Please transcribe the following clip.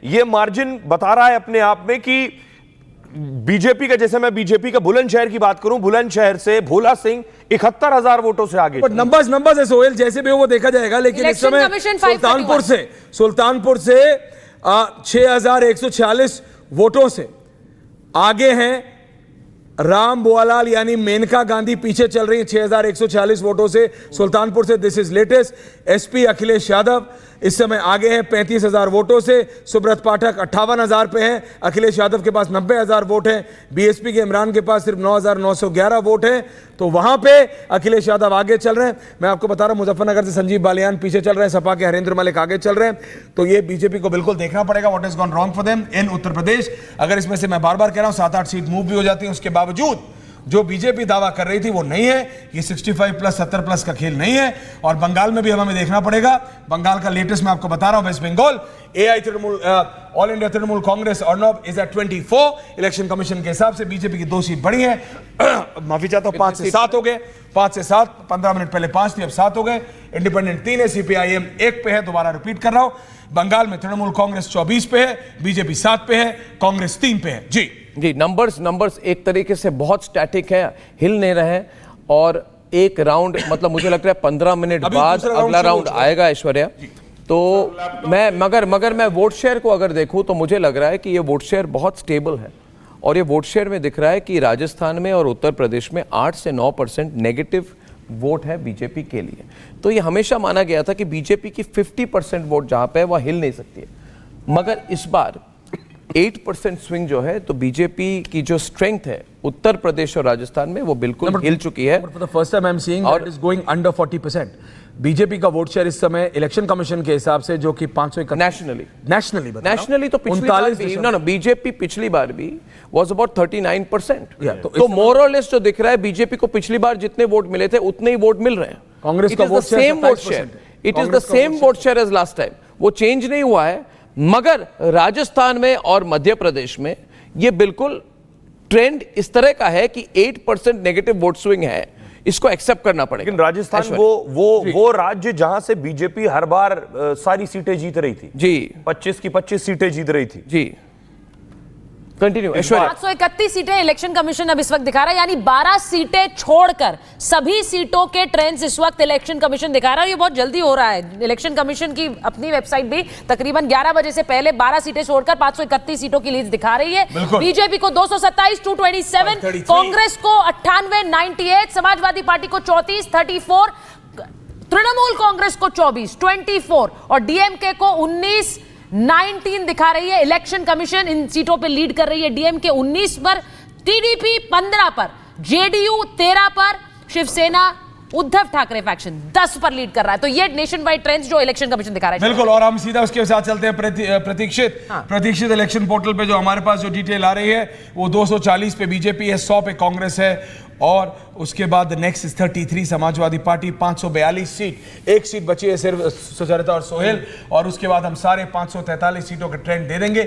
ये मार्जिन बता रहा है अपने आप में कि बीजेपी का, जैसे मैं बीजेपी का बुलंदशहर की बात करूं, बुलंदशहर से भोला सिंह 71,000 वोटों से आगे। नंबर्स है सोहेल, जैसे भी वो देखा जाएगा, लेकिन इस समय सुल्तानपुर से 6,146 वोटों से आगे हैं राम बुआलाल यानी मेनका गांधी, पीछे चल रही हैं 6,146 वोटों से सुल्तानपुर से। This is latest. SP Akhilesh Yadav इस समय आगे हैं 35,000 वोटों से। सुब्रत पाठक 58,000 पे हैं। अखिलेश यादव के पास 90,000 वोट हैं। बीएसपी के इमरान के पास सिर्फ 9,911 वोट हैं। तो वहां पे अखिलेश यादव आगे चल रहे हैं। मैं आपको बता रहा हूं मुजफ्फरनगर से संजीव बालियान पीछे चल रहे हैं, सपा के हरेंद्र मलिक आगे चल रहे हैं। तो ये बीजेपी को बिल्कुल देखना पड़ेगा what is gone wrong for them in Uttar Pradesh. अगर इसमें से मैं बार बार कह रहा हूं 7-8 सीट मूव भी हो जाती है, उसके बावजूद जो बीजेपी दावा कर रही थी वो नहीं है। ये 65+ 70+ का खेल नहीं है। और बंगाल में भी हमें देखना पड़ेगा। बंगाल का लेटेस्ट मैं आपको बता रहा हूं, West Bengal AI Trinamool all India Trinamool Congress Arnab is at 24। Election commission के हिसाब से बीजेपी की 2 सीट बढ़ी है। माफी चाहता हूं, 5 से 7 हो गए। 5 से 7, 15 मिनट पहले 5 थी, अब 7 हो गए। इंडिपेंडेंट 3 है, सीपीआईएम 1 पे है। दोबारा रिपीट कर रहा हूं, बंगाल में तृणमूल कांग्रेस 24 पे है, बीजेपी 7 पे है, कांग्रेस 3 पे है। जी नंबर्स एक तरीके से बहुत स्टैटिक है, हिल नहीं रहे हैं। और एक राउंड मतलब मुझे लगता है 15 मिनट बाद अगला राउंड आएगा ऐश्वर्या। तो मगर मैं वोट शेयर को अगर देखूं तो मुझे लग रहा है कि ये वोट शेयर बहुत स्टेबल है। और ये वोट शेयर में दिख रहा है कि राजस्थान में और उत्तर प्रदेश में 8 से 9% नेगेटिव वोट है बीजेपी के लिए। तो ये हमेशा माना गया था कि बीजेपी की 50% वोट जहां पे है वह हिल नहीं सकती है। मगर इस बार 8% स्विंग जो है, तो बीजेपी की जो स्ट्रेंथ है उत्तर प्रदेश और राजस्थान में वो बिल्कुल हिल चुकी है। For the first time I am seeing that is going under 40%। BJP का वोट शेयर इस समय इलेक्शन कमीशन के हिसाब से जो कि 500 नेशनली तो पिछली बार भी बीजेपी पिछली बार भी वाज अबाउट 39%। तो मोर और लेस जो दिख रहा है बीजेपी को पिछली बार जितने वोट मिले थे उतने ही वोट मिल रहे हैं। कांग्रेस का vote share it is the same vote share as last time, वो चेंज नहीं हुआ है। मगर राजस्थान में और मध्य प्रदेश में ये बिल्कुल ट्रेंड इस तरह का है कि 8% नेगेटिव वोट स्विंग है, इसको एक्सेप्ट करना पड़ेगा। लेकिन राजस्थान वो राज्य जहां से बीजेपी हर बार सारी सीटें जीत रही थी। जी 25 की 25 सीटें जीत रही थी। जी कंटिन्यू ऐश्वर्या। 531 सीटें इलेक्शन कमीशन अब इस वक्त दिखा रहा है, यानी 12 सीटें छोड़कर सभी सीटों के ट्रेंड्स इस वक्त इलेक्शन कमीशन दिखा रहा है। और ये बहुत जल्दी हो रहा है। इलेक्शन कमीशन की अपनी वेबसाइट भी तकरीबन 11 बजे से पहले 12 सीटें छोड़कर 531 सीटों की लीड दिखा रही है। बीजेपी को 227 227, कांग्रेस को 98 98, समाजवादी पार्टी को 34 34, तृणमूल कांग्रेस को 24 24 और डीएमके को 19 दिखा रही है। इलेक्शन कमीशन इन सीटों पे लीड कर रही है। डीएमके 19 पर, टीडीपी 15 पर, जेडीयू 13 पर, शिवसेना उद्धव ठाकरे फैक्शन 10 पर लीड कर रहा है। तो ये नेशन वाइड ट्रेंड्स जो इलेक्शन कमीशन दिखा रहा है। बिल्कुल। और हम सीधा उसके साथ चलते हैं प्रतीक्षित इलेक्शन पोर्टल पे जो हमारे पास जो डिटेल आ रही है वो 240 पे बीजेपी है, 100 पे कांग्रेस है। और उसके बाद next 33 Samajwadi party, 542 seat, 1 seat बची है सिर्फ सुचरिता और सोहेल। और उसके बाद हम सारे 543 सीटों का ट्रेंड दे देंगे।